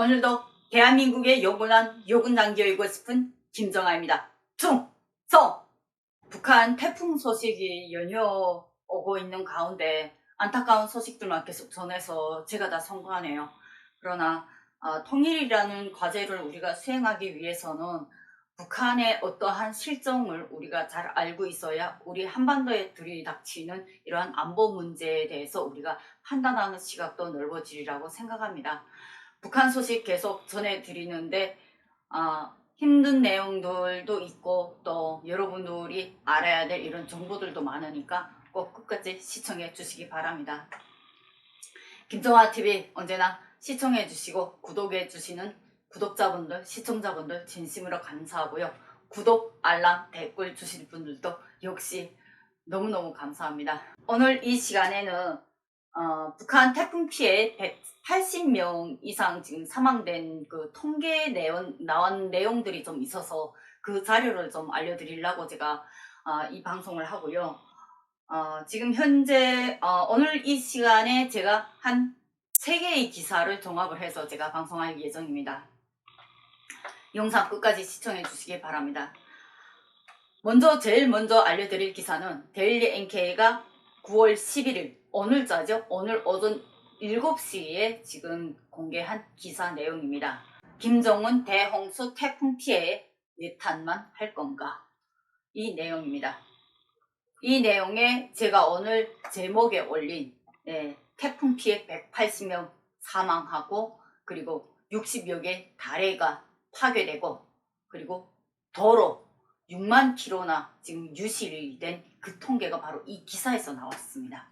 오늘도 대한민국의 요군한 요군장 기어이고 싶은 김정아입니다. 충성! 북한 태풍 소식이 연이어 오고 있는 가운데 안타까운 소식들만 계속 전해서 제가 다 송구하네요. 그러나 통일이라는 과제를 우리가 수행하기 위해서는 북한의 어떠한 실정을 우리가 잘 알고 있어야 우리 한반도에 들이닥치는 이러한 안보 문제에 대해서 우리가 판단하는 시각도 넓어지리라고 생각합니다. 북한 소식 계속 전해드리는데 힘든 내용들도 있고 또 여러분들이 알아야 될 이런 정보들도 많으니까 꼭 끝까지 시청해 주시기 바랍니다. 김정아TV 언제나 시청해 주시고 구독해 주시는 구독자분들, 시청자분들 진심으로 감사하고요. 구독, 알람, 댓글 주실 분들도 역시 너무너무 감사합니다. 오늘 이 시간에는 북한 태풍 피해 180명 이상 지금 사망된 그 통계 나온 내용들이 좀 있어서 그 자료를 좀 알려드리려고 제가 이 방송을 하고요. 지금 현재 오늘 이 시간에 제가 한 3개의 기사를 종합을 해서 제가 방송할 예정입니다. 영상 끝까지 시청해 주시기 바랍니다. 제일 먼저 알려드릴 기사는 데일리 NK가 9월 11일 오늘자죠. 오늘 오전 7시에 지금 공개한 기사 내용입니다. 김정은 대홍수 태풍 피해에 예탄만 할 건가? 이 내용입니다. 이 내용에 제가 오늘 제목에 올린 태풍 피해 180명 사망하고 그리고 60여 개 다래가 파괴되고 그리고 도로 6만 킬로나 지금 유실이 된 그 통계가 바로 이 기사에서 나왔습니다.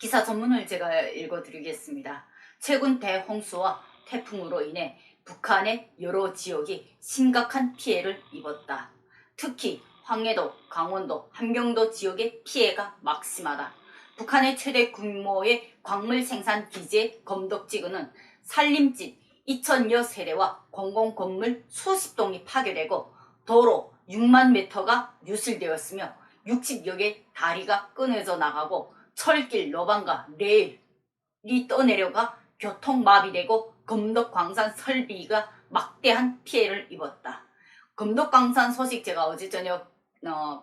기사 전문을 제가 읽어드리겠습니다. 최근 대홍수와 태풍으로 인해 북한의 여러 지역이 심각한 피해를 입었다. 특히 황해도, 강원도, 함경도 지역의 피해가 막심하다. 북한의 최대 규모의 광물 생산 기지의 검덕지구는 산림집 2,000여 세대와 공공건물 수십 동이 파괴되고 도로 6만 미터가 유실되었으며 60여 개 다리가 끊어져 나가고 철길, 로반과 레일이 떠내려가 교통마비되고 검덕광산 설비가 막대한 피해를 입었다. 검덕광산 소식 제가 어제 저녁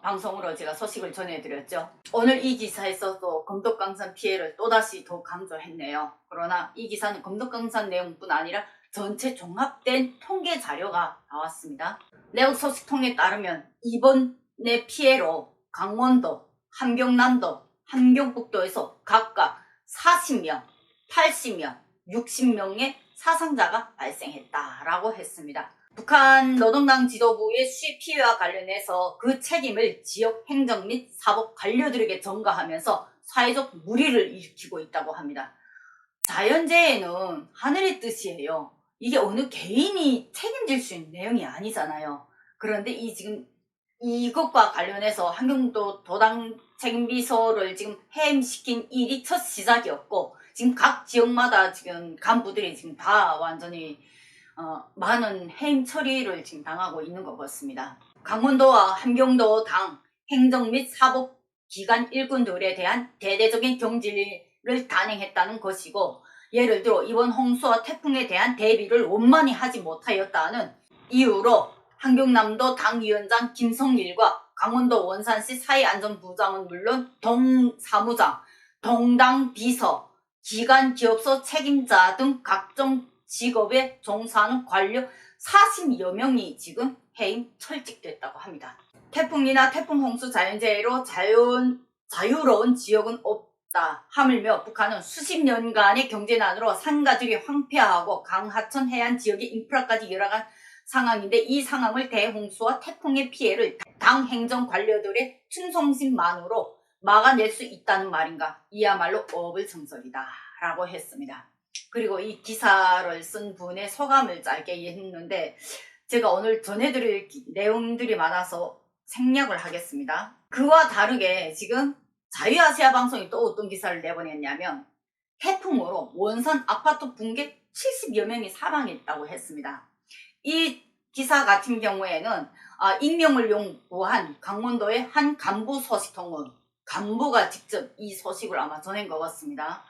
방송으로 제가 소식을 전해드렸죠. 오늘 이 기사에서도 검덕광산 피해를 또다시 더 강조했네요. 그러나 이 기사는 검덕광산 내용뿐 아니라 전체 종합된 통계 자료가 나왔습니다. 내역 소식통에 따르면 이번의 피해로 강원도, 함경남도, 함경북도에서 각각 40명, 80명, 60명의 사상자가 발생했다라고 했습니다. 북한 노동당 지도부의 수해 피해와 관련해서 그 책임을 지역 행정 및 사법 관료들에게 전가하면서 사회적 물의를 일으키고 있다고 합니다. 자연재해는 하늘의 뜻이에요. 이게 어느 개인이 책임질 수 있는 내용이 아니잖아요. 그런데 지금 이것과 관련해서 함경도 도당 책임비서를 지금 해임시킨 일이 첫 시작이었고 지금 각 지역마다 지금 간부들이 지금 다 완전히 많은 해임 처리를 지금 당하고 있는 것 같습니다. 강원도와 함경도 당 행정 및 사법 기관 일꾼들에 대한 대대적인 경질을 단행했다는 것이고 예를 들어 이번 홍수와 태풍에 대한 대비를 원만히 하지 못하였다는 이유로 함경남도 당위원장 김성일과 강원도 원산시 사회안전부장은 물론 동사무장, 동당 비서, 기관 기업소 책임자 등 각종 직업에 종사하는 관료 40여 명이 지금 해임 철직됐다고 합니다. 태풍이나 태풍 홍수 자연재해로 자유로운 지역은 없다 하물며 북한은 수십 년간의 경제난으로 산가족이 황폐화하고 강하천 해안 지역의 인프라까지 열악한 상황인데 이 상황을 대홍수와 태풍의 피해를 당 행정 관료들의 충성심만으로 막아낼 수 있다는 말인가? 이야말로 어불성설이다 라고 했습니다. 그리고 이 기사를 쓴 분의 소감을 짧게 했는데 제가 오늘 전해드릴 내용들이 많아서 생략을 하겠습니다. 그와 다르게 지금 자유아시아 방송이 또 어떤 기사를 내보냈냐면 태풍으로 원산 아파트 붕괴 70여 명이 사망했다고 했습니다. 이 기사 같은 경우에는 익명을 요구한 강원도의 한 간부 소식통은 간부가 직접 이 소식을 아마 전한 것 같습니다.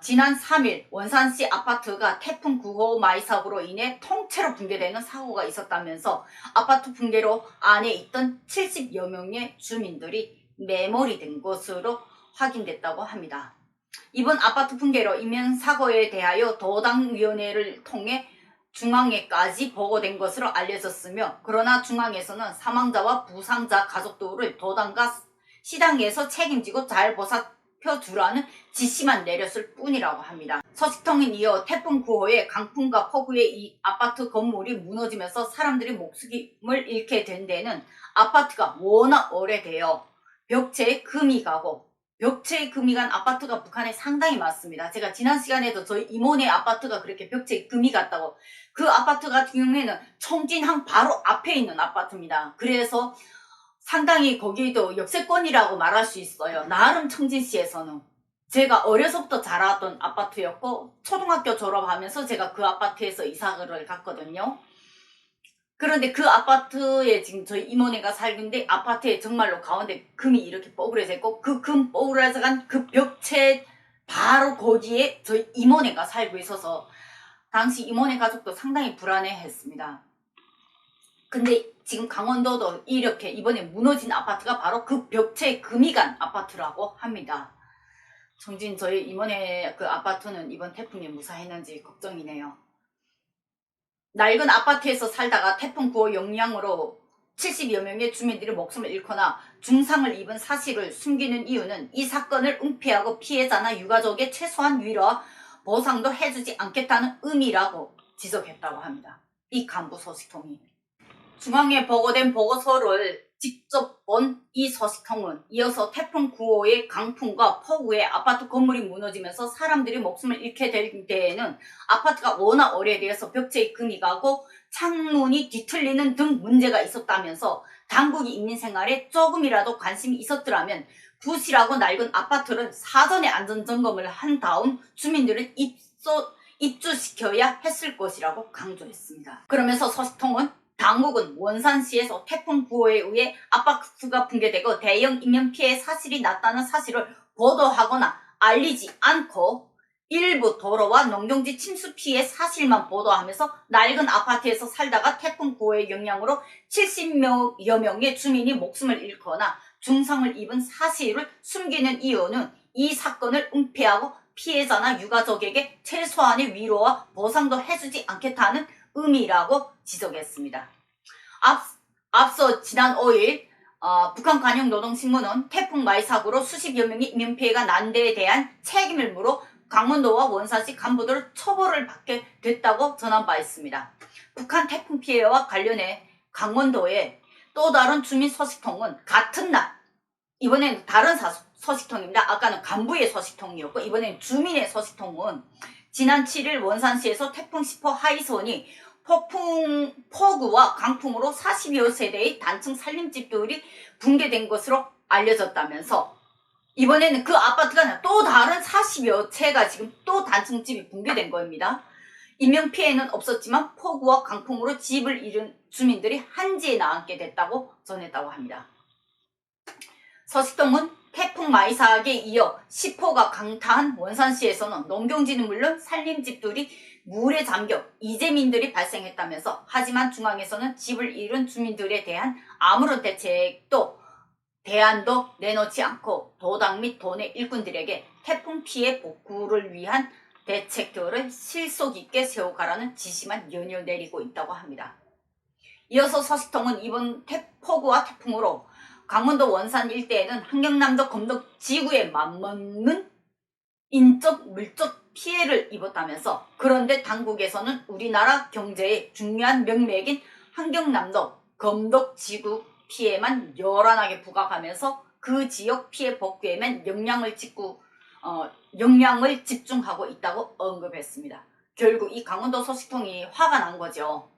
지난 3일 원산시 아파트가 태풍 9호 마이삭으로 인해 통째로 붕괴되는 사고가 있었다면서 아파트 붕괴로 안에 있던 70여 명의 주민들이 매몰이 것으로 확인됐다고 합니다. 이번 아파트 붕괴로 인명 사고에 대하여 도당위원회를 통해 중앙에까지 보고된 것으로 알려졌으며, 그러나 중앙에서는 사망자와 부상자 가족들을 도당과 시당에서 책임지고 잘 보살펴주라는 지시만 내렸을 뿐이라고 합니다. 서식통은 이어 태풍 9호의 강풍과 폭우에 이 아파트 건물이 무너지면서 사람들이 목숨을 잃게 된 데는 아파트가 워낙 오래되어 벽체에 금이 가고, 벽체에 금이 간 아파트가 북한에 상당히 많습니다. 제가 지난 시간에도 저희 이모네 아파트가 그렇게 벽체에 금이 갔다고, 그 아파트 같은 경우에는 청진항 바로 앞에 있는 아파트입니다. 그래서 상당히 거기도 역세권이라고 말할 수 있어요. 나름 청진시에서는. 제가 어려서부터 자라왔던 아파트였고, 초등학교 졸업하면서 제가 그 아파트에서 이사를 갔거든요. 그런데 그 아파트에 지금 저희 이모네가 살는데, 아파트에 정말로 가운데 금이 이렇게 뽀그려져 있고, 그 금 뽀그려져 간 그 벽체 바로 거기에 저희 이모네가 살고 있어서 당시 이모네 가족도 상당히 불안해했습니다. 근데 지금 강원도도 이렇게 이번에 무너진 아파트가 바로 그 벽체에 금이 간 아파트라고 합니다. 정진 저희 이모네 그 아파트는 이번 태풍에 무사했는지 걱정이네요. 낡은 아파트에서 살다가 태풍 9호 영향으로 70여 명의 주민들이 목숨을 잃거나 중상을 입은 사실을 숨기는 이유는 이 사건을 은폐하고 피해자나 유가족의 최소한 위로와 보상도 해주지 않겠다는 의미라고 지적했다고 합니다. 이 간부 소식통이. 중앙에 보고된 보고서를 직접 본 이 소식통은 이어서 태풍 9호의 강풍과 폭우에 아파트 건물이 무너지면서 사람들이 목숨을 잃게 될 때에는 아파트가 워낙 오래되어서 벽체에 금이 가고 창문이 뒤틀리는 등 문제가 있었다면서, 당국이 인민생활에 조금이라도 관심이 있었더라면 부실하고 낡은 아파트를 사전에 안전점검을 한 다음 주민들을 입주시켜야 했을 것이라고 강조했습니다. 그러면서 소식통은 당국은 원산시에서 태풍 9호에 의해 아파트가 붕괴되고 대형 인명피해 사실이 났다는 사실을 보도하거나 알리지 않고 일부 도로와 농경지 침수 피해 사실만 보도하면서 낡은 아파트에서 살다가 태풍 9호의 영향으로 70여 명의 주민이 목숨을 잃거나 중상을 입은 사실을 숨기는 이유는 이 사건을 은폐하고 피해자나 유가족에게 최소한의 위로와 보상도 해주지 않겠다는 의미라고 지적했습니다. 앞서 지난 5일 북한 관영노동신문은 태풍 마이삭으로 수십여 명의 인명피해가 난 데에 대한 책임을 물어 강원도와 원산시 간부들을 처벌을 받게 됐다고 전한 바 있습니다. 북한 태풍 피해와 관련해 강원도의 또 다른 주민 소식통은 같은 날, 이번엔 다른 소식통입니다. 아까는 간부의 소식통이었고 이번엔 주민의 소식통은 지난 7일 원산시에서 태풍 10호 하이손이 폭우와 강풍으로 40여 세대의 단층 살림집들이 붕괴된 것으로 알려졌다면서, 이번에는 그 아파트가 또 다른 40여 채가 지금 또 단층집이 붕괴된 겁니다. 인명피해는 없었지만 폭우와 강풍으로 집을 잃은 주민들이 한지에 나앉게 됐다고 전했다고 합니다. 서식동은 태풍 마이삭에 이어 10호가 강타한 원산시에서는 농경지는 물론 살림집들이 물에 잠겨 이재민들이 발생했다면서, 하지만 중앙에서는 집을 잃은 주민들에 대한 아무런 대안도 내놓지 않고 도당 및 도내 일꾼들에게 태풍 피해 복구를 위한 대책들을 실속 있게 세워가라는 지시만 연이어 내리고 있다고 합니다. 이어서 서식통은 이번 폭우와 태풍으로 강원도 원산 일대에는 한경남도 검덕 지구에 맞먹는 인적 물적 피해를 입었다면서, 그런데 당국에서는 우리나라 경제의 중요한 명맥인 한경남도 검덕 지구 피해만 요란하게 부각하면서 그 지역 피해 복구에만 영향을 집중하고 있다고 언급했습니다. 결국 이 강원도 소식통이 화가 난 거죠.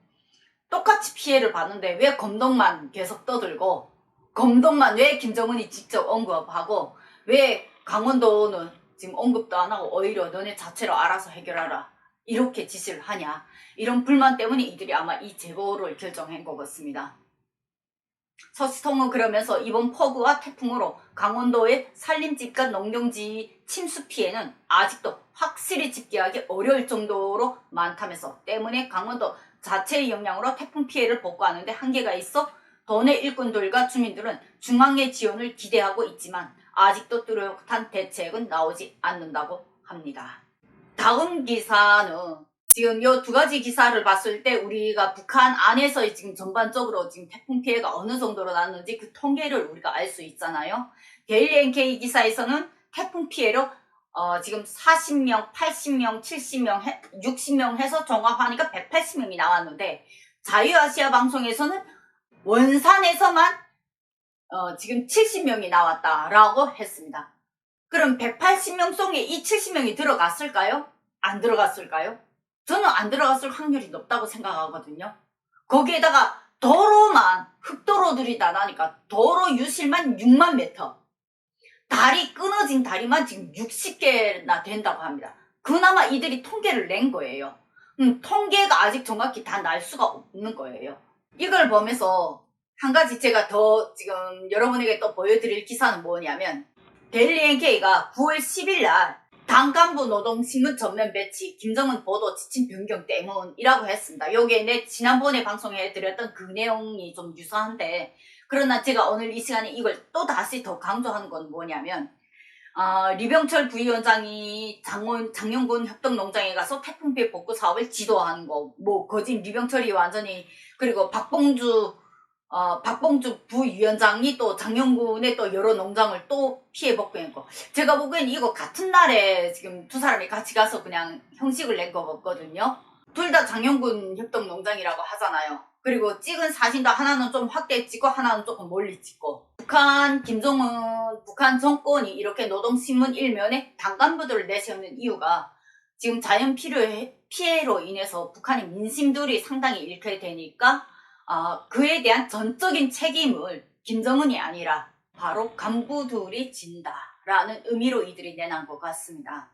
똑같이 피해를 봤는데 왜 검덕만 계속 떠들고, 검덕만 왜 김정은이 직접 언급하고, 왜 강원도는 지금 언급도 안 하고 오히려 너네 자체로 알아서 해결하라 이렇게 지시를 하냐, 이런 불만 때문에 이들이 아마 이 제보를 결정한 것 같습니다. 서식통은 그러면서 이번 폭우와 태풍으로 강원도의 살림집과 농경지 침수 피해는 아직도 확실히 집계하기 어려울 정도로 많다면서 때문에 강원도 자체의 영향으로 태풍 피해를 복구하는데 한계가 있어 도내 일꾼들과 주민들은 중앙의 지원을 기대하고 있지만 아직도 뚜렷한 대책은 나오지 않는다고 합니다. 다음 기사는 지금 요 두 가지 기사를 봤을 때 우리가 북한 안에서 지금 전반적으로 지금 태풍 피해가 어느 정도로 났는지 그 통계를 우리가 알 수 있잖아요. 데일리 NK 기사에서는 태풍 피해로 지금 40명, 80명, 70명, 60명 해서 종합하니까 180명이 나왔는데 자유아시아 방송에서는 원산에서만 지금 70명이 나왔다라고 했습니다. 그럼 180명 속에 이 70명이 들어갔을까요? 안 들어갔을까요? 저는 안 들어갔을 확률이 높다고 생각하거든요. 거기에다가 도로만, 흙도로들이 다 나니까 도로 유실만 6만 미터. 다리 끊어진 다리만 지금 60개나 된다고 합니다. 그나마 이들이 통계를 낸 거예요. 통계가 아직 정확히 다 날 수가 없는 거예요. 이걸 보면서 한 가지 제가 더 지금 여러분에게 또 보여드릴 기사는 뭐냐면 데일리 NK가 9월 10일 날 당 간부 노동신문 전면 배치 김정은 보도 지침 변경 때문이라고 했습니다. 요게 내 지난번에 방송해 드렸던 그 내용이 좀 유사한데 그러나 제가 오늘 이 시간에 이걸 또 다시 더 강조하는 건 뭐냐면 리병철 부위원장이 장영군 협동농장에 가서 태풍 피해 복구 사업을 지도하는 거, 뭐 거진 리병철이 완전히 그리고 박봉주 부위원장이 또 장영군의 또 여러 농장을 또 피해 복구했고 제가 보기엔 이거 같은 날에 지금 두 사람이 같이 가서 그냥 형식을 낸 거 같거든요. 둘 다 장영군 협동농장이라고 하잖아요. 그리고 찍은 사진도 하나는 좀 확대 찍고 하나는 조금 멀리 찍고 북한 정권이 이렇게 노동신문 일면에 당간부들을 내세우는 이유가 지금 자연 피해로 인해서 북한의 민심들이 상당히 잃게 되니까 그에 대한 전적인 책임을 김정은이 아니라 바로 간부들이 진다라는 의미로 이들이 내놓은 것 같습니다.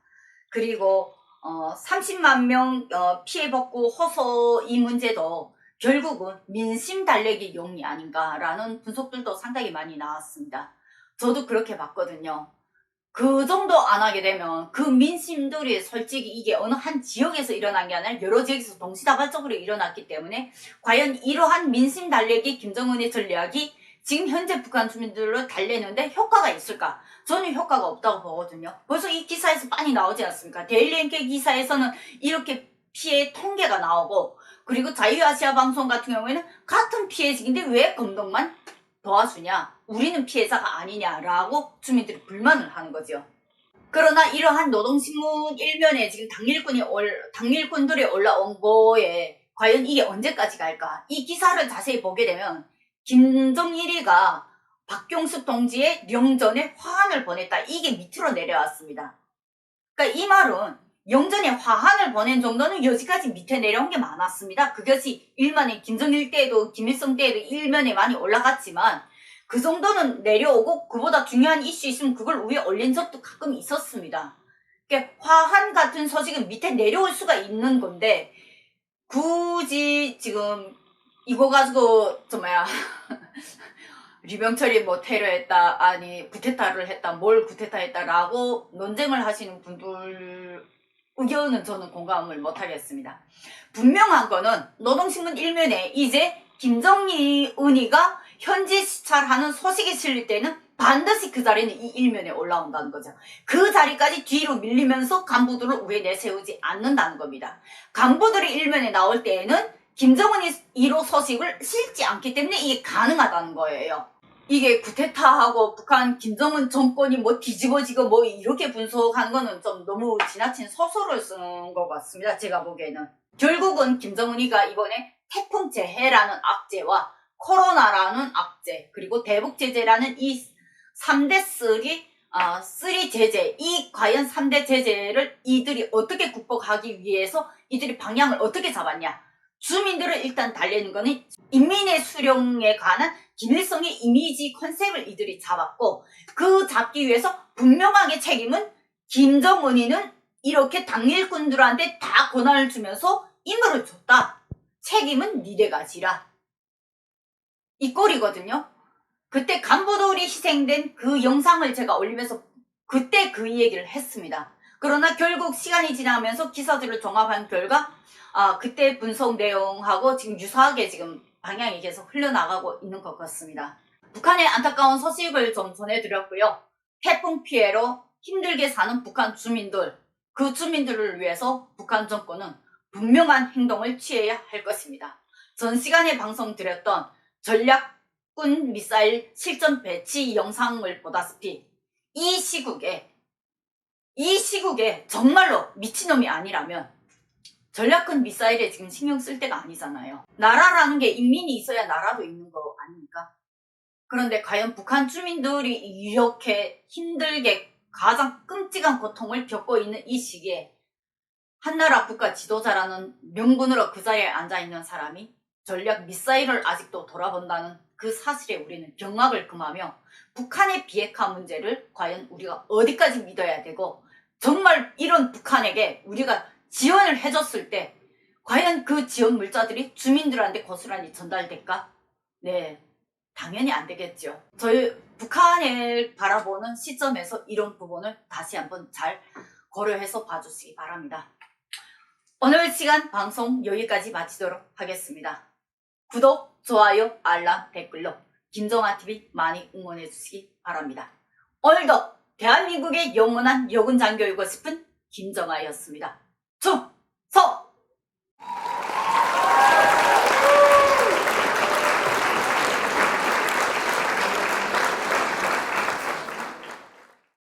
그리고 30만 명 피해 복구 호소 이 문제도 결국은 민심 달래기 용이 아닌가라는 분석들도 상당히 많이 나왔습니다. 저도 그렇게 봤거든요. 그 정도 안 하게 되면 그 민심들이 솔직히 이게 어느 한 지역에서 일어난 게 아니라 여러 지역에서 동시다발적으로 일어났기 때문에 과연 이러한 민심 달래기 김정은의 전략이 지금 현재 북한 주민들을 달래는데 효과가 있을까? 저는 효과가 없다고 보거든요. 벌써 이 기사에서 많이 나오지 않습니까? 데일리 NK 기사에서는 이렇게 피해 통계가 나오고 그리고 자유아시아 방송 같은 경우에는 같은 피해직인데 왜 검동만 도와주냐? 우리는 피해자가 아니냐라고 주민들이 불만을 하는 거죠. 그러나 이러한 노동신문 일면에 지금 당일꾼들이 올라온 거에 과연 이게 언제까지 갈까? 이 기사를 자세히 보게 되면 김정일이가 박경숙 동지의 영전에 화환을 보냈다. 이게 밑으로 내려왔습니다. 그러니까 이 말은 영전에 화환을 보낸 정도는 여기까지 밑에 내려온 게 많았습니다. 그것이 일만의 김정일 때에도 김일성 때에도 일면에 많이 올라갔지만 그 정도는 내려오고 그보다 중요한 이슈 있으면 그걸 위에 올린 적도 가끔 있었습니다. 그러니까 화환 같은 소식은 밑에 내려올 수가 있는 건데 굳이 지금 이거 가지고 리병철이 뭐 테러했다 아니 구테타를 했다 뭘 구테타했다라고 논쟁을 하시는 분들 의견은 저는 공감을 못하겠습니다. 분명한 거는 노동신문 일면에 이제 김정은이가 현지 시찰하는 소식이 실릴 때는 반드시 그 자리는 이 일면에 올라온다는 거죠. 그 자리까지 뒤로 밀리면서 간부들을 위에 내세우지 않는다는 겁니다. 간부들이 일면에 나올 때에는 김정은이 1호 소식을 실지 않기 때문에 이게 가능하다는 거예요. 이게 구테타하고 북한 김정은 정권이 뭐 뒤집어지고 뭐 이렇게 분석하는 거는 좀 너무 지나친 소설을 쓴 것 같습니다. 제가 보기에는. 결국은 김정은이가 이번에 태풍재해라는 악재와 코로나라는 악재 그리고 대북제재라는 이 3대 쓰리 제재 이 과연 3대 제재를 이들이 어떻게 극복하기 위해서 이들이 방향을 어떻게 잡았냐. 주민들을 일단 달래는 거는 인민의 수령에 관한 김일성의 이미지 컨셉을 이들이 잡았고 그 잡기 위해서 분명하게 책임은 김정은이는 이렇게 당일꾼들한테 다 권한을 주면서 임무를 줬다. 책임은 니네가 지라. 이 꼴이거든요. 그때 간부들이 희생된 그 영상을 제가 올리면서 그때 그 얘기를 했습니다. 그러나 결국 시간이 지나면서 기사들을 종합한 결과 그때 분석 내용하고 지금 유사하게 지금 방향이 계속 흘러나가고 있는 것 같습니다. 북한의 안타까운 소식을 좀 전해드렸고요. 태풍 피해로 힘들게 사는 북한 주민들, 그 주민들을 위해서 북한 정권은 분명한 행동을 취해야 할 것입니다. 전 시간에 방송드렸던 전략군 미사일 실전 배치 영상을 보다시피 이 시국에 정말로 미친놈이 아니라면 전략군 미사일에 지금 신경 쓸 때가 아니잖아요. 나라라는 게 인민이 있어야 나라도 있는 거 아닙니까? 그런데 과연 북한 주민들이 이렇게 힘들게 가장 끔찍한 고통을 겪고 있는 이 시기에 한나라 국가 지도자라는 명분으로 그 자리에 앉아있는 사람이 전략 미사일을 아직도 돌아본다는 그 사실에 우리는 경악을 금하며 북한의 비핵화 문제를 과연 우리가 어디까지 믿어야 되고 정말 이런 북한에게 우리가 지원을 해줬을 때 과연 그 지원 물자들이 주민들한테 고스란히 전달될까? 네, 당연히 안 되겠죠. 저희 북한을 바라보는 시점에서 이런 부분을 다시 한번 잘 고려해서 봐주시기 바랍니다. 오늘 시간 방송 여기까지 마치도록 하겠습니다. 구독, 좋아요, 알람, 댓글로 김정아TV 많이 응원해 주시기 바랍니다. 오늘도 대한민국의 영원한 여군장교이고 싶은 김정아였습니다.